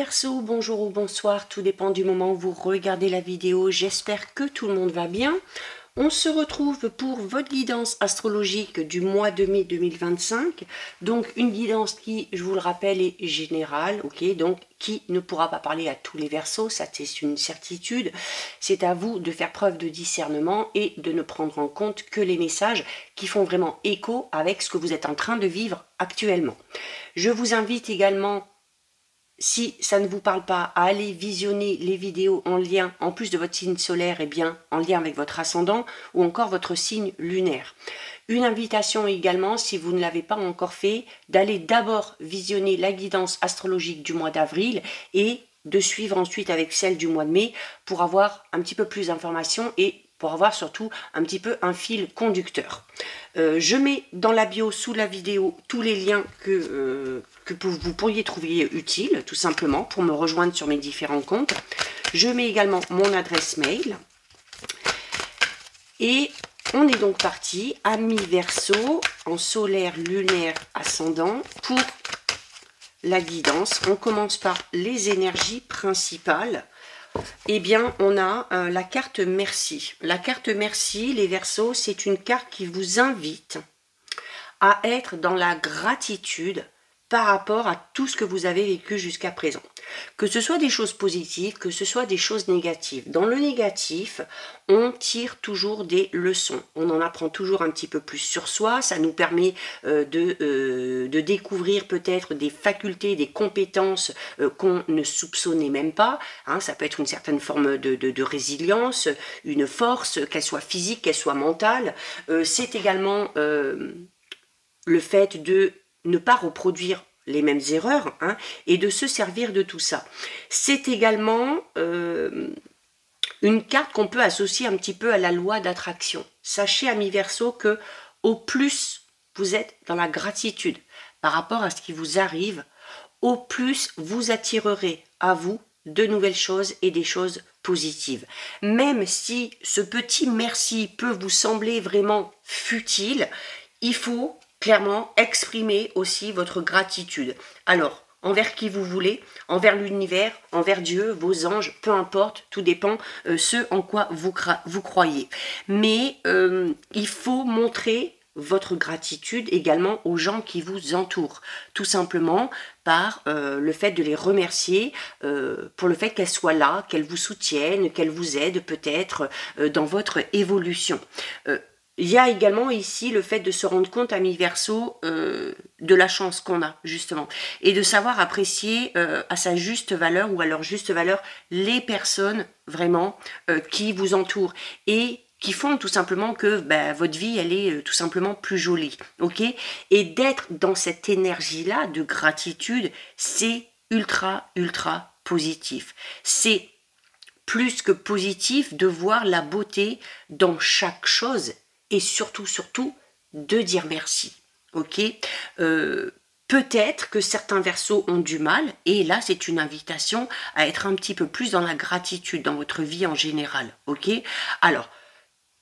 Verseau, bonjour ou bonsoir, tout dépend du moment où vous regardez la vidéo. J'espère que tout le monde va bien. On se retrouve pour votre guidance astrologique du mois de mai 2025. Donc une guidance qui, je vous le rappelle, est générale, ok, donc qui ne pourra pas parler à tous les Verseaux, ça c'est une certitude. C'est à vous de faire preuve de discernement et de ne prendre en compte que les messages qui font vraiment écho avec ce que vous êtes en train de vivre actuellement. Je vous invite également, si ça ne vous parle pas, à aller visionner les vidéos en lien, en plus de votre signe solaire, et bien en lien avec votre ascendant ou encore votre signe lunaire. Une invitation également, si vous ne l'avez pas encore fait, d'aller d'abord visionner la guidance astrologique du mois d'avril et de suivre ensuite avec celle du mois de mai pour avoir un petit peu plus d'informations et pour avoir surtout un petit peu un fil conducteur. Je mets dans la bio sous la vidéo tous les liens que vous pourriez trouver utiles, tout simplement, pour me rejoindre sur mes différents comptes. Je mets également mon adresse mail. Et on est donc parti, amis Verseau, en solaire, lunaire, ascendant, pour la guidance. On commence par les énergies principales. Eh bien, on a la carte Merci. La carte Merci, les Verseaux, c'est une carte qui vous invite à être dans la gratitude par rapport à tout ce que vous avez vécu jusqu'à présent. Que ce soit des choses positives, que ce soit des choses négatives. Dans le négatif, on tire toujours des leçons. On en apprend toujours un petit peu plus sur soi. Ça nous permet de découvrir peut-être des facultés, des compétences qu'on ne soupçonnait même pas. Hein, ça peut être une certaine forme de résilience, une force, qu'elle soit physique, qu'elle soit mentale. C'est également le fait de ne pas reproduire les mêmes erreurs, hein, et de se servir de tout ça. C'est également une carte qu'on peut associer un petit peu à la loi d'attraction. Sachez, amis Verseau, que au plus vous êtes dans la gratitude par rapport à ce qui vous arrive, au plus vous attirerez à vous de nouvelles choses et des choses positives. Même si ce petit merci peut vous sembler vraiment futile, il faut clairement exprimer aussi votre gratitude. Alors, envers qui vous voulez, envers l'univers, envers Dieu, vos anges, peu importe, tout dépend ce en quoi vous croyez. Mais il faut montrer votre gratitude également aux gens qui vous entourent, tout simplement par le fait de les remercier pour le fait qu'elles soient là, qu'elles vous soutiennent, qu'elles vous aident peut-être dans votre évolution. Il y a également ici le fait de se rendre compte, amis Verseau, de la chance qu'on a, justement. Et de savoir apprécier à sa juste valeur ou à leur juste valeur les personnes, vraiment, qui vous entourent. Et qui font tout simplement que votre vie, elle est tout simplement plus jolie. Ok ? Et d'être dans cette énergie-là de gratitude, c'est ultra, ultra positif. C'est plus que positif de voir la beauté dans chaque chose. Et surtout, de dire merci, ok. Peut-être que certains Verseaux ont du mal, et là, c'est une invitation à être un petit peu plus dans la gratitude dans votre vie en général, ok. Alors,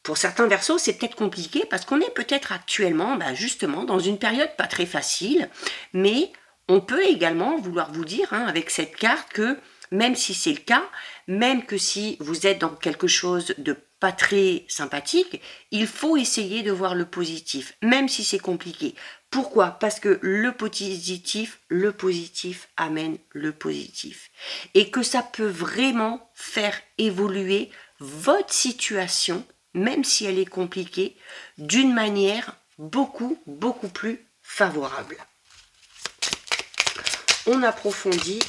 pour certains Verseaux, c'est peut-être compliqué, parce qu'on est peut-être actuellement, justement, dans une période pas très facile, mais on peut également vouloir vous dire, hein, avec cette carte, que même si c'est le cas, même que si vous êtes dans quelque chose de pas très sympathique, il faut essayer de voir le positif, même si c'est compliqué. Pourquoi ? Parce que le positif amène le positif. Et que ça peut vraiment faire évoluer votre situation, même si elle est compliquée, d'une manière beaucoup, beaucoup plus favorable. On approfondit.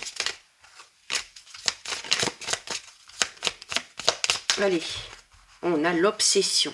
Allez. On a l'obsession.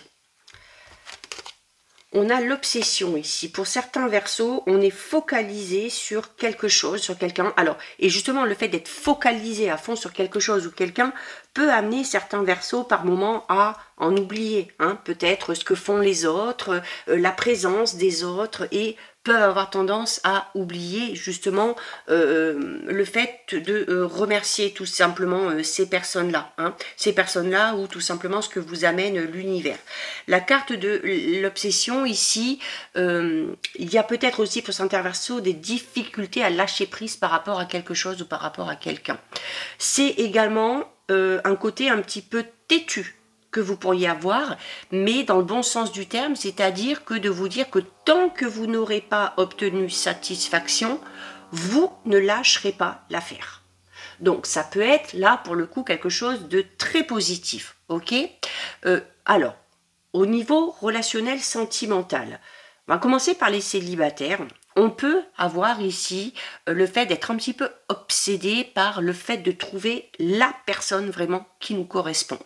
On a l'obsession ici. Pour certains Verseaux, on est focalisé sur quelque chose, sur quelqu'un. Alors, et justement, le fait d'être focalisé à fond sur quelque chose ou quelqu'un peut amener certains Verseaux par moments à en oublier. Hein, peut-être ce que font les autres, la présence des autres. Et peuvent avoir tendance à oublier justement le fait de remercier tout simplement ces personnes-là. Hein, ces personnes-là ou tout simplement ce que vous amène l'univers. La carte de l'obsession ici, il y a peut-être aussi pour certains versos des difficultés à lâcher prise par rapport à quelque chose ou par rapport à quelqu'un. C'est également un côté un petit peu têtu que vous pourriez avoir, mais dans le bon sens du terme, c'est-à-dire que de vous dire que tant que vous n'aurez pas obtenu satisfaction, vous ne lâcherez pas l'affaire. Donc ça peut être là pour le coup quelque chose de très positif, ok. Alors, au niveau relationnel sentimental, on va commencer par les célibataires. On peut avoir ici le fait d'être un petit peu obsédé par le fait de trouver la personne vraiment qui nous correspond.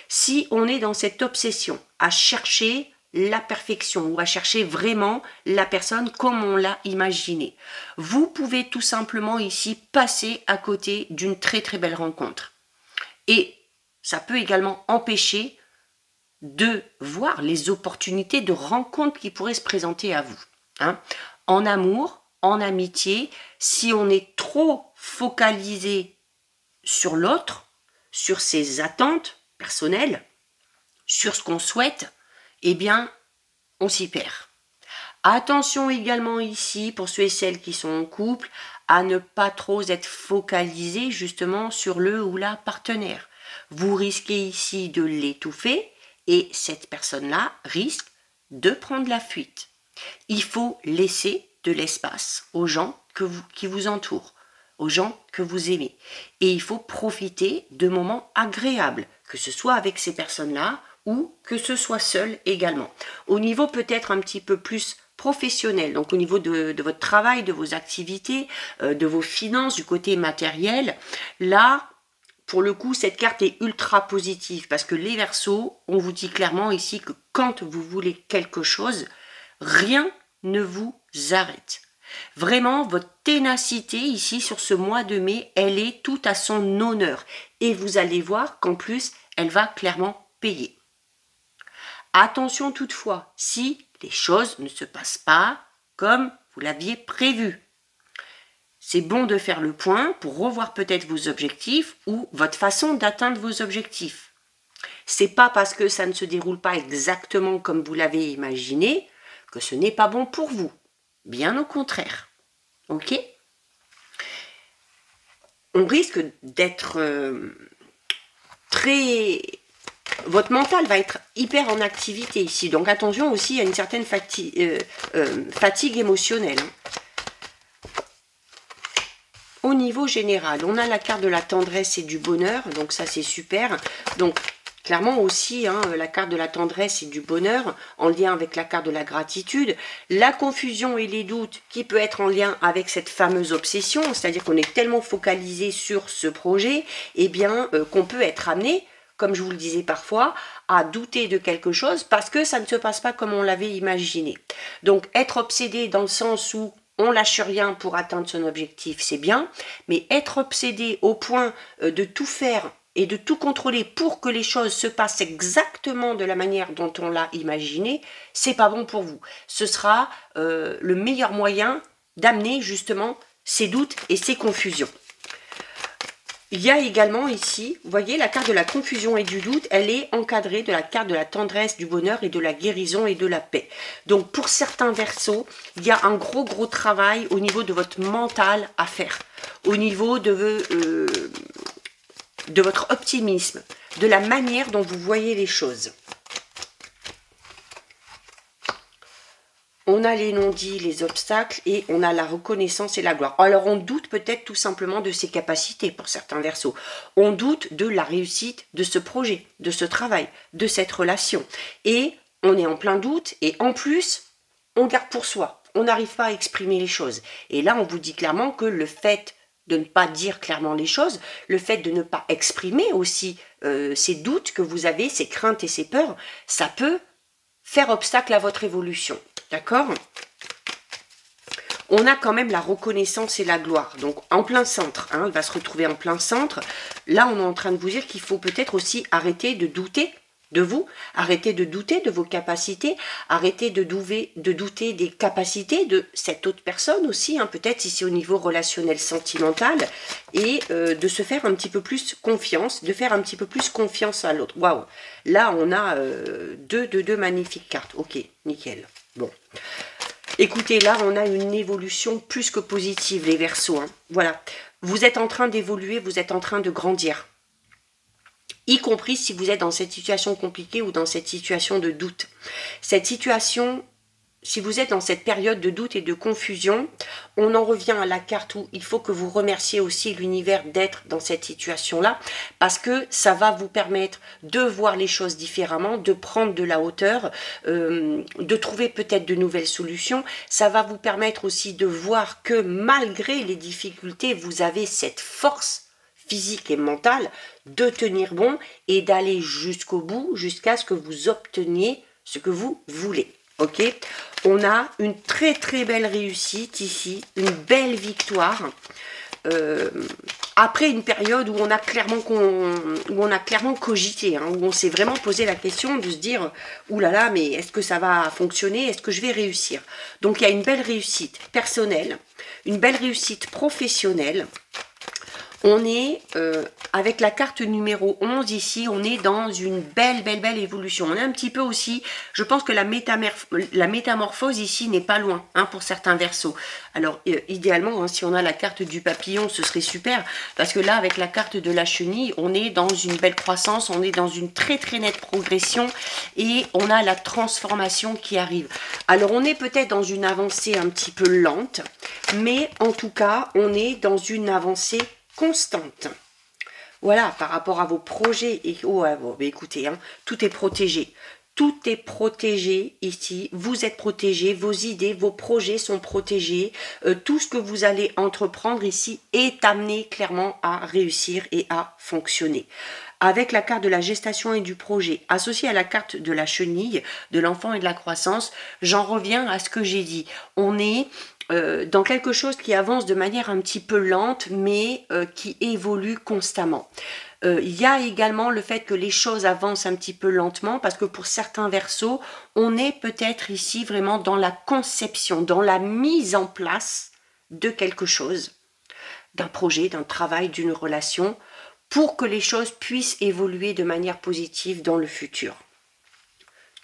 Si on est dans cette obsession à chercher la perfection ou à chercher vraiment la personne comme on l'a imaginé, vous pouvez tout simplement ici passer à côté d'une très très belle rencontre. Et ça peut également empêcher de voir les opportunités de rencontres qui pourraient se présenter à vous. Hein. En amour, en amitié, si on est trop focalisé sur l'autre, sur ses attentes personnelles, sur ce qu'on souhaite, eh bien, on s'y perd. Attention également ici, pour ceux et celles qui sont en couple, à ne pas trop être focalisé justement sur le ou la partenaire. Vous risquez ici de l'étouffer et cette personne-là risque de prendre la fuite. Il faut laisser de l'espace aux gens qui vous entourent, aux gens que vous aimez. Et il faut profiter de moments agréables, que ce soit avec ces personnes-là ou que ce soit seul également. Au niveau peut-être un petit peu plus professionnel, donc au niveau de votre travail, de vos activités, de vos finances, du côté matériel, là, pour le coup, cette carte est ultra positive parce que les Verseaux, on vous dit clairement ici que quand vous voulez quelque chose, rien ne vous arrête. Vraiment, votre ténacité ici sur ce mois de mai, elle est tout à son honneur. Et vous allez voir qu'en plus, elle va clairement payer. Attention toutefois, si les choses ne se passent pas comme vous l'aviez prévu. C'est bon de faire le point pour revoir peut-être vos objectifs ou votre façon d'atteindre vos objectifs. C'est pas parce que ça ne se déroule pas exactement comme vous l'avez imaginé que ce n'est pas bon pour vous. Bien au contraire. Ok ? On risque d'être très... Votre mental va être hyper en activité ici. Donc attention aussi à une certaine fatigue émotionnelle. Au niveau général, on a la carte de la tendresse et du bonheur. Donc ça, c'est super. Donc clairement aussi, hein, la carte de la tendresse et du bonheur en lien avec la carte de la gratitude. La confusion et les doutes qui peut être en lien avec cette fameuse obsession. C'est-à-dire qu'on est tellement focalisé sur ce projet, eh bien, qu'on peut être amené, comme je vous le disais parfois, à douter de quelque chose parce que ça ne se passe pas comme on l'avait imaginé. Donc, être obsédé dans le sens où on lâche rien pour atteindre son objectif, c'est bien, mais être obsédé au point de tout faire et de tout contrôler pour que les choses se passent exactement de la manière dont on l'a imaginé, c'est pas bon pour vous. Ce sera le meilleur moyen d'amener justement ces doutes et ces confusions. Il y a également ici, vous voyez, la carte de la confusion et du doute, elle est encadrée de la carte de la tendresse, du bonheur et de la guérison et de la paix. Donc pour certains Verseaux, il y a un gros travail au niveau de votre mental à faire, au niveau de votre optimisme, de la manière dont vous voyez les choses. On a les non-dits, les obstacles et on a la reconnaissance et la gloire. Alors on doute peut-être tout simplement de ses capacités pour certains Verseaux. On doute de la réussite de ce projet, de ce travail, de cette relation. Et on est en plein doute et en plus, on garde pour soi. On n'arrive pas à exprimer les choses. Et là, on vous dit clairement que le fait de ne pas dire clairement les choses, le fait de ne pas exprimer aussi ces doutes que vous avez, ces craintes et ces peurs, ça peut faire obstacle à votre évolution. D'accord ? On a quand même la reconnaissance et la gloire. Donc, en plein centre. Hein, elle va se retrouver en plein centre. Là, on est en train de vous dire qu'il faut peut-être aussi arrêter de douter de vous, arrêtez de douter de vos capacités, arrêtez de douter des capacités de cette autre personne aussi, hein, peut-être ici au niveau relationnel sentimental, et de se faire un petit peu plus confiance, de faire un petit peu plus confiance à l'autre. Waouh, là on a deux magnifiques cartes, ok, nickel, bon. Écoutez, là on a une évolution plus que positive les Verseaux, hein. Voilà, vous êtes en train d'évoluer, vous êtes en train de grandir. Y compris si vous êtes dans cette situation compliquée ou dans cette situation de doute. Cette situation, si vous êtes dans cette période de doute et de confusion, on en revient à la carte où il faut que vous remerciez aussi l'univers d'être dans cette situation-là, parce que ça va vous permettre de voir les choses différemment, de prendre de la hauteur, de trouver peut-être de nouvelles solutions. Ça va vous permettre aussi de voir que malgré les difficultés, vous avez cette force physique et mentale de tenir bon et d'aller jusqu'au bout, jusqu'à ce que vous obteniez ce que vous voulez. Ok, on a une très très belle réussite ici, une belle victoire. Après une période où on a clairement cogité, hein, où on s'est vraiment posé la question de se dire oulala, mais est-ce que ça va fonctionner, est-ce que je vais réussir? Donc il y a une belle réussite personnelle, une belle réussite professionnelle. On est, avec la carte numéro 11 ici, on est dans une belle évolution. On est un petit peu aussi, je pense que la métamorphose ici n'est pas loin, hein, pour certains Verseaux. Alors, idéalement, hein, si on a la carte du papillon, ce serait super, parce que là, avec la carte de la chenille, on est dans une belle croissance, on est dans une très nette progression, et on a la transformation qui arrive. Alors, on est peut-être dans une avancée un petit peu lente, mais en tout cas, on est dans une avancée constante. Voilà, par rapport à vos projets. Et oh, bon, écoutez, hein, tout est protégé. Tout est protégé ici. Vous êtes protégé. Vos idées, vos projets sont protégés. Tout ce que vous allez entreprendre ici est amené clairement à réussir et à fonctionner. Avec la carte de la gestation et du projet, associée à la carte de la chenille, de l'enfant et de la croissance, j'en reviens à ce que j'ai dit. On est dans quelque chose qui avance de manière un petit peu lente, mais qui évolue constamment. Il y a également le fait que les choses avancent un petit peu lentement, parce que pour certains Verseaux, on est peut-être ici vraiment dans la conception, dans la mise en place de quelque chose, d'un projet, d'un travail, d'une relation, pour que les choses puissent évoluer de manière positive dans le futur.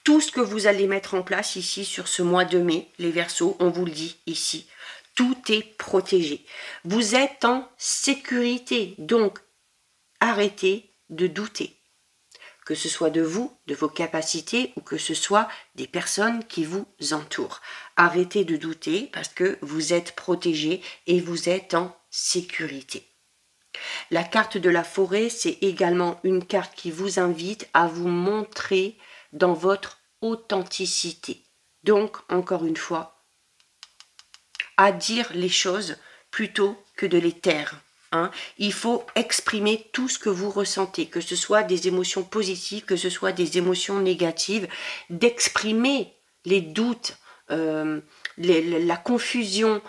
Tout ce que vous allez mettre en place ici sur ce mois de mai, les Verseaux, on vous le dit ici, tout est protégé. Vous êtes en sécurité, donc arrêtez de douter. Que ce soit de vous, de vos capacités, ou que ce soit des personnes qui vous entourent. Arrêtez de douter parce que vous êtes protégé et vous êtes en sécurité. La carte de la forêt, c'est également une carte qui vous invite à vous montrer dans votre authenticité. Donc, encore une fois, à dire les choses plutôt que de les taire. Hein. Il faut exprimer tout ce que vous ressentez, que ce soit des émotions positives, que ce soit des émotions négatives, d'exprimer les doutes, la confusion,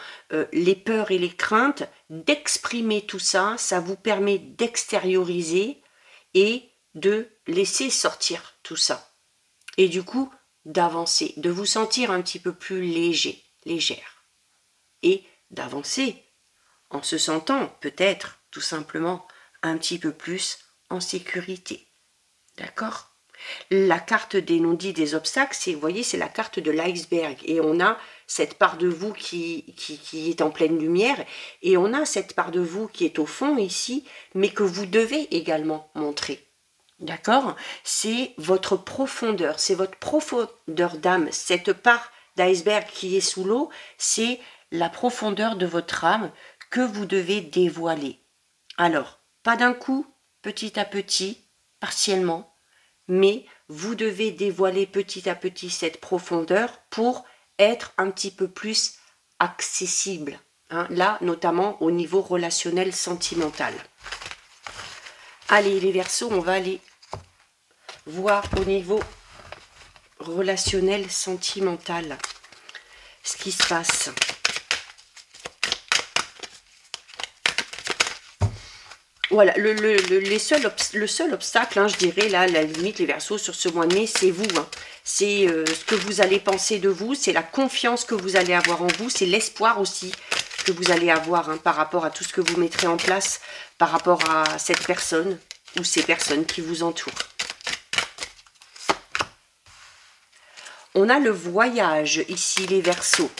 les peurs et les craintes, d'exprimer tout ça, ça vous permet d'extérioriser et de laisser sortir tout ça. Et du coup, d'avancer, de vous sentir un petit peu plus léger, légère. Et d'avancer en se sentant peut-être tout simplement un petit peu plus en sécurité. D'accord ? La carte des non-dits, des obstacles, c'est, vous voyez, c'est la carte de l'iceberg. Et on a cette part de vous qui est en pleine lumière. Et on a cette part de vous qui est au fond ici, mais que vous devez également montrer. D'accord? C'est votre profondeur, c'est votre profondeur d'âme. Cette part d'iceberg qui est sous l'eau, c'est la profondeur de votre âme que vous devez dévoiler. Alors, pas d'un coup, petit à petit, partiellement, mais vous devez dévoiler petit à petit cette profondeur pour être un petit peu plus accessible. Hein, là, notamment au niveau relationnel sentimental. Allez, les Verseaux, on va aller voir au niveau relationnel sentimental ce qui se passe. Voilà, le seul obstacle, hein, je dirais, là, la limite, les Verseaux, sur ce mois de mai, c'est vous. Hein. C'est ce que vous allez penser de vous, c'est la confiance que vous allez avoir en vous, c'est l'espoir aussi que vous allez avoir hein, par rapport à tout ce que vous mettrez en place, par rapport à cette personne ou ces personnes qui vous entourent. On a le voyage ici, les Verseaux.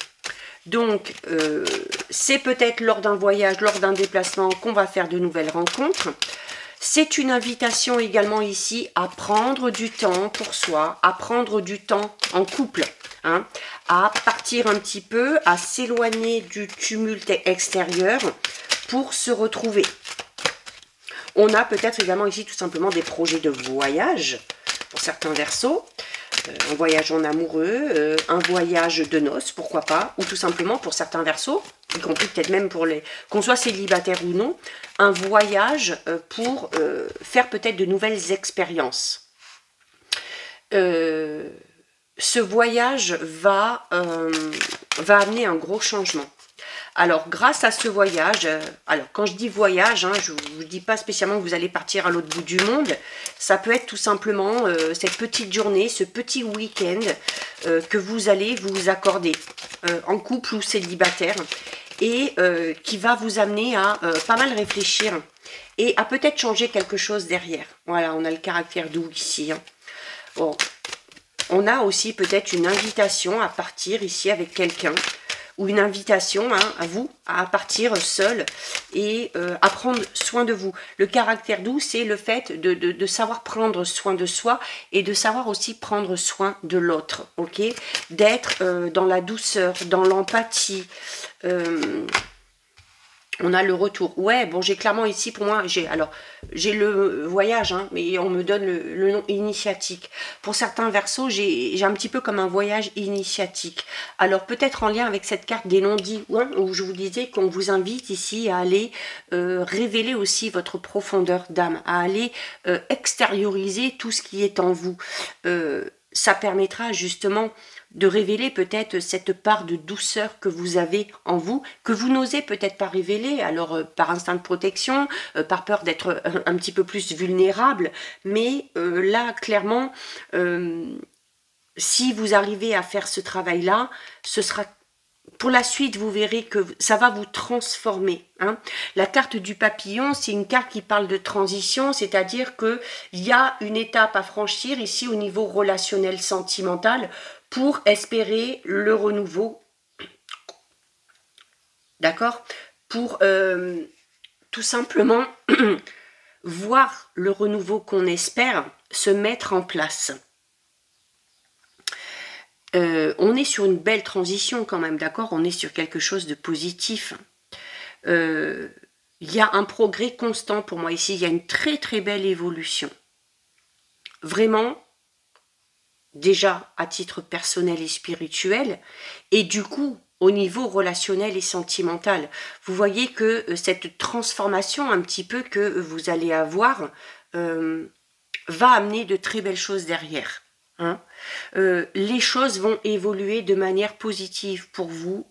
Donc, c'est peut-être lors d'un voyage, lors d'un déplacement qu'on va faire de nouvelles rencontres. C'est une invitation également ici à prendre du temps pour soi, à prendre du temps en couple, hein, à partir un petit peu, à s'éloigner du tumulte extérieur pour se retrouver. On a peut-être également ici tout simplement des projets de voyage pour certains Verseaux. Un voyage en amoureux, un voyage de noces, pourquoi pas, ou tout simplement pour certains Verseaux, y compris peut-être même pour les qu'on soit célibataire ou non, un voyage pour faire peut-être de nouvelles expériences. Ce voyage va amener un gros changement. Alors, grâce à ce voyage, alors quand je dis voyage, hein, je ne vous dis pas spécialement que vous allez partir à l'autre bout du monde, ça peut être tout simplement cette petite journée, ce petit week-end que vous allez vous accorder en couple ou célibataire et qui va vous amener à pas mal réfléchir et à peut-être changer quelque chose derrière. Voilà, on a le caractère doux ici. Hein. Bon. On a aussi peut-être une invitation à partir ici avec quelqu'un ou une invitation hein, à vous à partir seul et à prendre soin de vous. Le caractère doux, c'est le fait de savoir prendre soin de soi et de savoir aussi prendre soin de l'autre, ok? D'être dans la douceur, dans l'empathie. On a le retour. Ouais, bon, j'ai clairement ici, pour moi, j'ai le voyage, hein, mais on me donne le nom initiatique. Pour certains Verseaux, j'ai un petit peu comme un voyage initiatique. Alors, peut-être en lien avec cette carte des non-dits, hein, où je vous disais qu'on vous invite ici à aller révéler aussi votre profondeur d'âme, à aller extérioriser tout ce qui est en vous. Ça permettra justement de révéler peut-être cette part de douceur que vous avez en vous, que vous n'osez peut-être pas révéler, alors par instinct de protection, par peur d'être un petit peu plus vulnérable, mais là, clairement, si vous arrivez à faire ce travail-là, ce sera... Pour la suite, vous verrez que ça va vous transformer. Hein. La carte du papillon, c'est une carte qui parle de transition, c'est-à-dire qu'il y a une étape à franchir ici au niveau relationnel sentimental pour espérer le renouveau. D'accord? Pour tout simplement voir le renouveau qu'on espère se mettre en place. On est sur une belle transition quand même, d'accord? On est sur quelque chose de positif. Il y a un progrès constant pour moi ici. Il y a une très très belle évolution. Vraiment, déjà à titre personnel et spirituel, et du coup, au niveau relationnel et sentimental. Vous voyez que cette transformation un petit peu que vous allez avoir va amener de très belles choses derrière. Hein. Les choses vont évoluer de manière positive pour vous,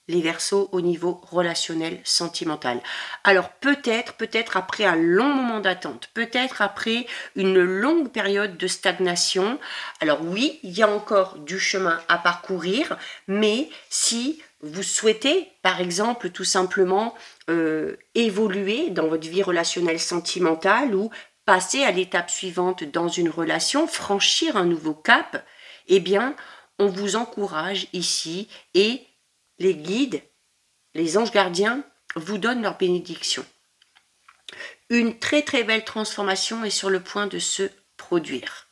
les Verseaux, au niveau relationnel, sentimental. Alors peut-être après un long moment d'attente, peut-être après une longue période de stagnation. Alors oui, il y a encore du chemin à parcourir, mais si vous souhaitez, par exemple, tout simplement évoluer dans votre vie relationnelle sentimentale ou passer à l'étape suivante dans une relation, franchir un nouveau cap, eh bien, on vous encourage ici et les guides, les anges gardiens vous donnent leur bénédiction. Une très très belle transformation est sur le point de se produire.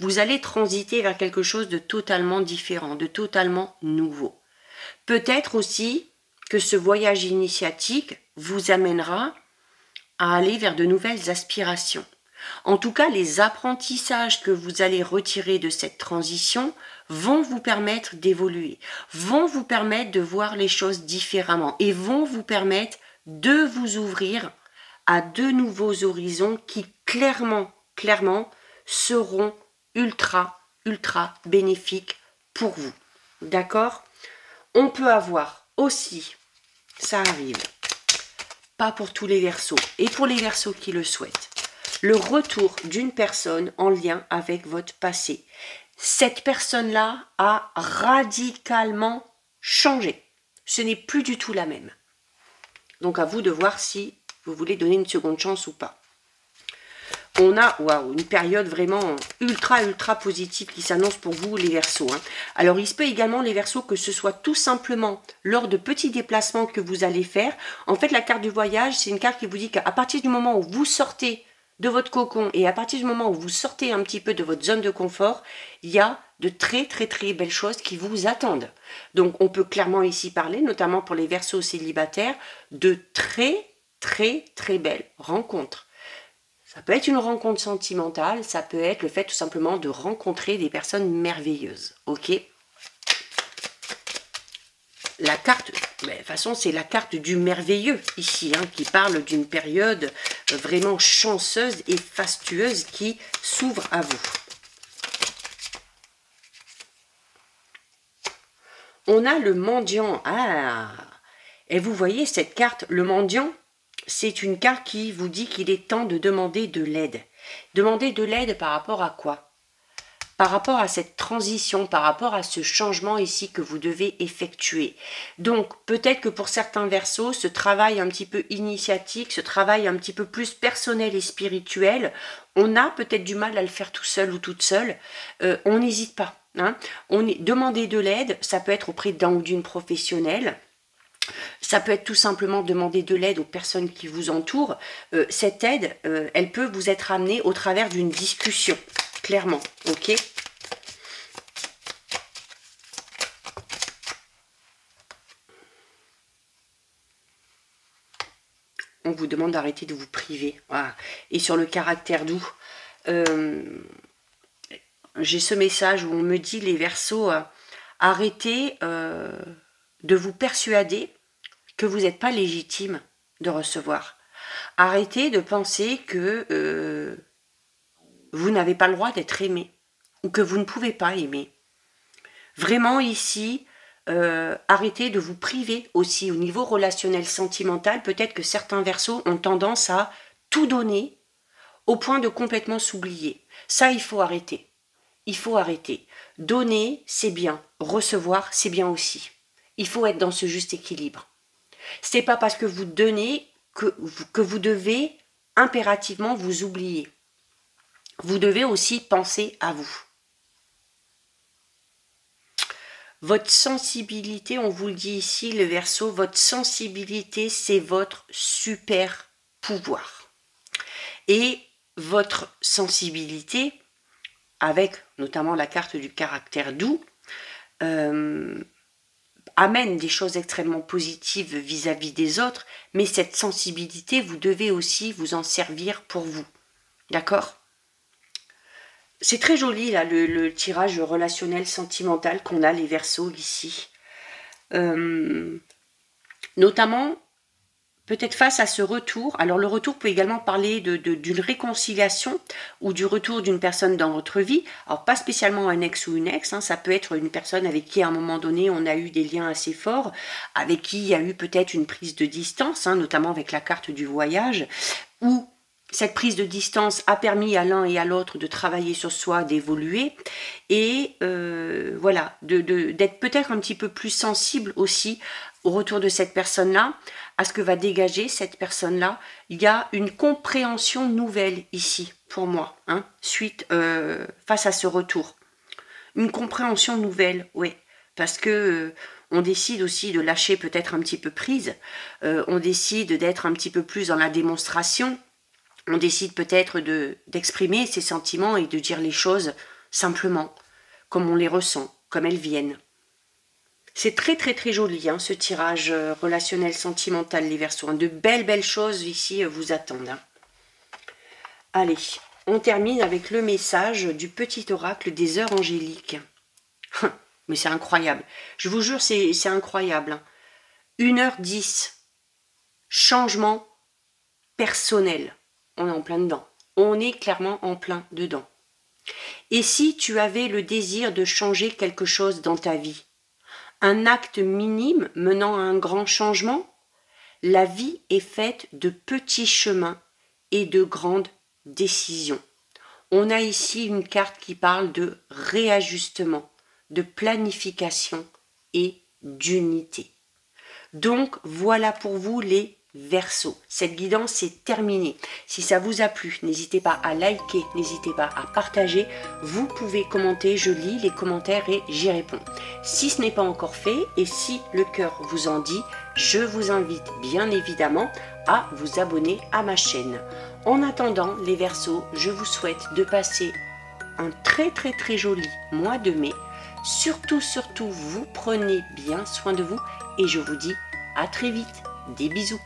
Vous allez transiter vers quelque chose de totalement différent, de totalement nouveau. Peut-être aussi que ce voyage initiatique vous amènera à aller vers de nouvelles aspirations. En tout cas, les apprentissages que vous allez retirer de cette transition vont vous permettre d'évoluer, vont vous permettre de voir les choses différemment et vont vous permettre de vous ouvrir à de nouveaux horizons qui clairement seront ultra bénéfiques pour vous. D'accord? On peut avoir aussi, ça arrive, pas pour tous les Verseaux. Et pour les Verseaux qui le souhaitent, le retour d'une personne en lien avec votre passé. Cette personne-là a radicalement changé. Ce n'est plus du tout la même. Donc à vous de voir si vous voulez donner une seconde chance ou pas. On a une période vraiment ultra positive qui s'annonce pour vous les Verseaux. Alors il se peut également les Verseaux que ce soit tout simplement lors de petits déplacements que vous allez faire. En fait la carte du voyage c'est une carte qui vous dit qu'à partir du moment où vous sortez de votre cocon et à partir du moment où vous sortez un petit peu de votre zone de confort, il y a de très belles choses qui vous attendent. Donc on peut clairement ici parler, notamment pour les Verseaux célibataires, de très belles rencontres. Ça peut être une rencontre sentimentale, ça peut être le fait tout simplement de rencontrer des personnes merveilleuses, ok? La carte, de toute façon c'est la carte du merveilleux ici, qui parle d'une période vraiment chanceuse et fastueuse qui s'ouvre à vous. On a le mendiant, et vous voyez cette carte, le mendiant, c'est une carte qui vous dit qu'il est temps de demander de l'aide. Demander de l'aide par rapport à quoi? Par rapport à cette transition, par rapport à ce changement ici que vous devez effectuer. Donc, peut-être que pour certains Verseaux, ce travail un petit peu initiatique, ce travail un petit peu plus personnel et spirituel, on a peut-être du mal à le faire tout seul ou toute seule. On n'hésite pas. Demander de l'aide, ça peut être auprès d'un ou d'une professionnelle. Ça peut être tout simplement demander de l'aide aux personnes qui vous entourent. Cette aide, elle peut vous être amenée au travers d'une discussion, clairement, ok? On vous demande d'arrêter de vous priver. Voilà. Et sur le caractère doux, j'ai ce message où on me dit, les Verseaux, arrêtez de vous persuader que vous n'êtes pas légitime de recevoir. Arrêtez de penser que vous n'avez pas le droit d'être aimé ou que vous ne pouvez pas aimer. Vraiment ici, arrêtez de vous priver aussi au niveau relationnel sentimental. Peut-être que certains Verseaux ont tendance à tout donner au point de complètement s'oublier. Ça, il faut arrêter. Il faut arrêter. Donner, c'est bien. Recevoir, c'est bien aussi. Il faut être dans ce juste équilibre. C'est pas parce que vous donnez que vous devez impérativement vous oublier. Vous devez aussi penser à vous. Votre sensibilité, on vous le dit ici, le Verseau, votre sensibilité, c'est votre super pouvoir. Et votre sensibilité, avec notamment la carte du caractère doux, amène des choses extrêmement positives vis-à-vis des autres, mais cette sensibilité, vous devez aussi vous en servir pour vous. D'accord? C'est très joli, là, le tirage relationnel sentimental qu'on a, les Verseaux, ici. Notamment, peut-être face à ce retour. Alors, le retour peut également parler d'une réconciliation ou du retour d'une personne dans votre vie. Alors, pas spécialement un ex ou une ex. Ça peut être une personne avec qui, à un moment donné, on a eu des liens assez forts, avec qui il y a eu peut-être une prise de distance, notamment avec la carte du voyage, ou cette prise de distance a permis à l'un et à l'autre de travailler sur soi, d'évoluer et voilà, d'être peut-être un petit peu plus sensible aussi au retour de cette personne-là, à ce que va dégager cette personne-là. Il y a une compréhension nouvelle ici, pour moi, suite, face à ce retour. Une compréhension nouvelle, oui, parce que on décide aussi de lâcher peut-être un petit peu prise, on décide d'être un petit peu plus dans la démonstration. On décide peut-être d'exprimer ses sentiments et de dire les choses simplement, comme on les ressent, comme elles viennent. C'est très joli, ce tirage relationnel sentimental, les Verseaux. De belles choses ici vous attendent. Allez, on termine avec le message du petit oracle des heures angéliques. Mais c'est incroyable. Je vous jure, c'est incroyable. 1h10. Changement personnel. On est en plein dedans. On est clairement en plein dedans. Et si tu avais le désir de changer quelque chose dans ta vie, un acte minime menant à un grand changement, La vie est faite de petits chemins et de grandes décisions. On a ici une carte qui parle de réajustement, de planification et d'unité. Donc voilà pour vous les Verseaux. Cette guidance est terminée. Si ça vous a plu, n'hésitez pas à liker, n'hésitez pas à partager. Vous pouvez commenter, je lis les commentaires et j'y réponds. Si ce n'est pas encore fait et si le cœur vous en dit, je vous invite bien évidemment à vous abonner à ma chaîne. En attendant les Verseaux, je vous souhaite de passer un très joli mois de mai. Surtout, vous prenez bien soin de vous et je vous dis à très vite. Des bisous.